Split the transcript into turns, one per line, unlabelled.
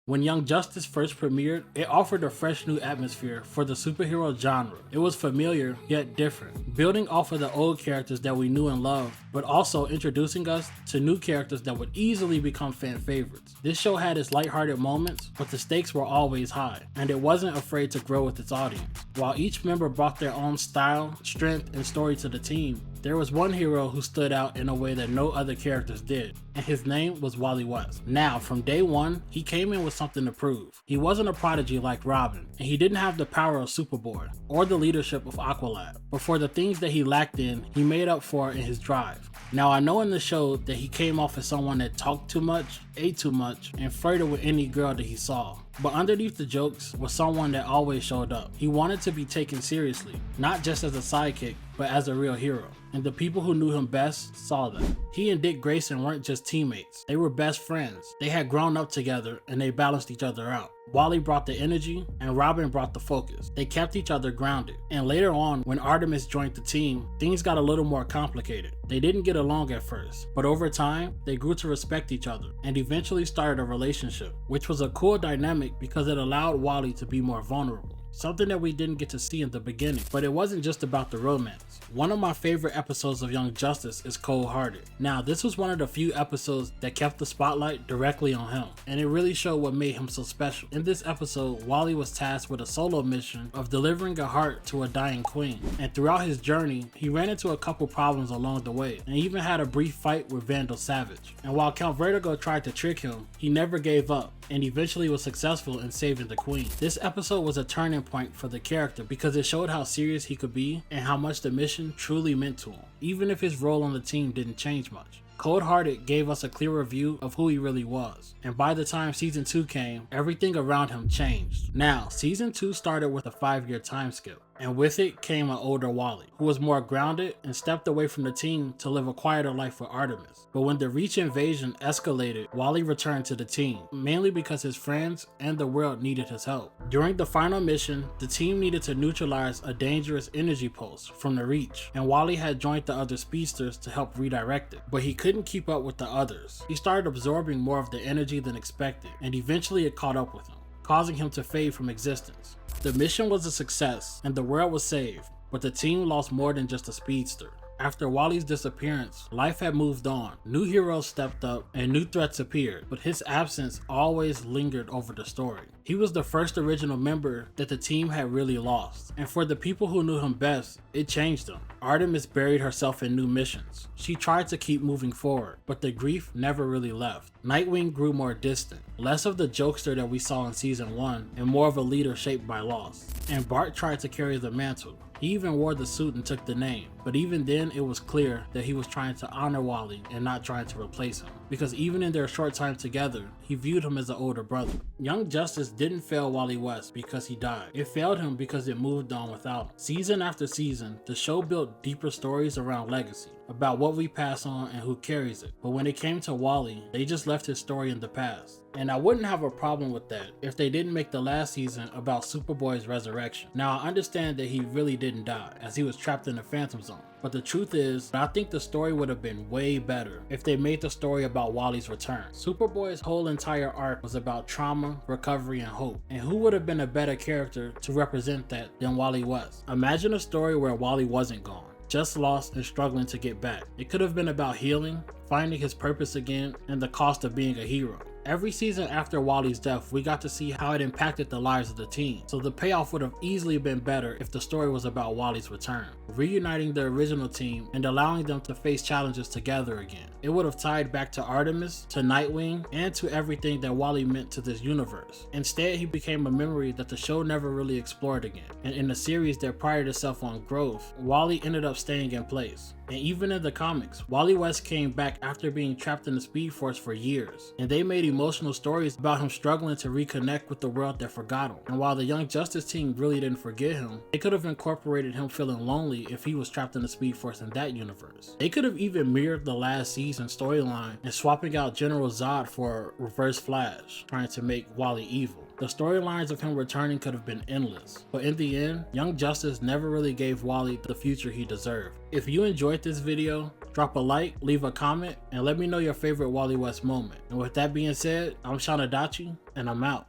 When Young Justice first premiered, it offered a fresh new atmosphere for the superhero genre. It was familiar, yet different, building off of the old characters that we knew and loved, but also introducing us to new characters that would easily become fan favorites. This show had its lighthearted moments, but the stakes were always high, and it wasn't afraid to grow with its audience. While each member brought their own style, strength, and story to the team, there was one hero who stood out in a way that no other characters did, and his name was Wally West. Now, from day one, he came in with something to prove. He wasn't a prodigy like Robin, and he didn't have the power of Superboy, or the leadership of Aqualad, but for the things that he lacked in, he made up for in his drive. Now, I know in the show that he came off as someone that talked too much, ate too much, and flirted with any girl that he saw. But underneath the jokes was someone that always showed up. He wanted to be taken seriously, not just as a sidekick, but as a real hero. And the people who knew him best saw that. He and Dick Grayson weren't just teammates, they were best friends. They had grown up together and they balanced each other out. Wally brought the energy and Robin brought the focus. They kept each other grounded. And later on, when Artemis joined the team, things got a little more complicated. They didn't get along at first, but over time, they grew to respect each other and eventually started a relationship, which was a cool dynamic because it allowed Wally to be more vulnerable. Something that we didn't get to see in the beginning, but it wasn't just about the romance. One of my favorite episodes of Young Justice is Cold Hearted. Now, this was one of the few episodes that kept the spotlight directly on him, and it really showed what made him so special. In this episode, Wally was tasked with a solo mission of delivering a heart to a dying queen, and throughout his journey, he ran into a couple problems along the way, and even had a brief fight with Vandal Savage. And while Count Vertigo tried to trick him, he never gave up, and eventually was successful in saving the queen. This episode was a turning point for the character because it showed how serious he could be and how much the mission truly meant to him, even if his role on the team didn't change much. Cold Hearted gave us a clearer view of who he really was, and by the time season 2 came, everything around him changed. Now, season 2 started with a 5-year time skip, and with it came an older Wally, who was more grounded and stepped away from the team to live a quieter life with Artemis. But when the Reach invasion escalated, Wally returned to the team, mainly because his friends and the world needed his help. During the final mission, the team needed to neutralize a dangerous energy pulse from the Reach, and Wally had joined the other speedsters to help redirect it, but he couldn't keep up with the others. He started absorbing more of the energy than expected, and eventually it caught up with him, causing him to fade from existence. The mission was a success, and the world was saved, but the team lost more than just a speedster. After Wally's disappearance, life had moved on. New heroes stepped up and new threats appeared, but his absence always lingered over the story. He was the first original member that the team had really lost, and for the people who knew him best, it changed them. Artemis buried herself in new missions. She tried to keep moving forward, but the grief never really left. Nightwing grew more distant, less of the jokester that we saw in season 1, and more of a leader shaped by loss. And Bart tried to carry the mantle. He even wore the suit and took the name, but even then it was clear that he was trying to honor Wally and not trying to replace him, because even in their short time together, he viewed him as an older brother. Young Justice didn't fail Wally West because he died. It failed him because it moved on without him. Season after season, the show built deeper stories around legacy, about what we pass on and who carries it. But when it came to Wally, they just left his story in the past. And I wouldn't have a problem with that if they didn't make the last season about Superboy's resurrection. Now, I understand that he really didn't die, as he was trapped in the Phantom Zone. But the truth is, I think the story would have been way better if they made the story about Wally's return. Superboy's whole entire arc was about trauma, recovery, and hope. And who would have been a better character to represent that than Wally West? Imagine a story where Wally wasn't gone, just lost and struggling to get back. It could have been about healing, finding his purpose again, and the cost of being a hero. Every season after Wally's death, we got to see how it impacted the lives of the team, so the payoff would have easily been better if the story was about Wally's return, reuniting the original team and allowing them to face challenges together again. It would have tied back to Artemis, to Nightwing, and to everything that Wally meant to this universe. Instead, he became a memory that the show never really explored again, and in a series that prided itself on growth, Wally ended up staying in place. And even in the comics, Wally West came back after being trapped in the Speed Force for years, and they made emotional stories about him struggling to reconnect with the world that forgot him. And while the Young Justice team really didn't forget him, they could have incorporated him feeling lonely if he was trapped in the Speed Force in that universe. They could have even mirrored the last season storyline and swapping out General Zod for Reverse Flash, trying to make Wally evil. The storylines of him returning could have been endless, but in the end, Young Justice never really gave Wally the future he deserved. If you enjoyed this video, drop a like, leave a comment, and let me know your favorite Wally West moment. And with that being said, I'm Shawnodachi, and I'm out.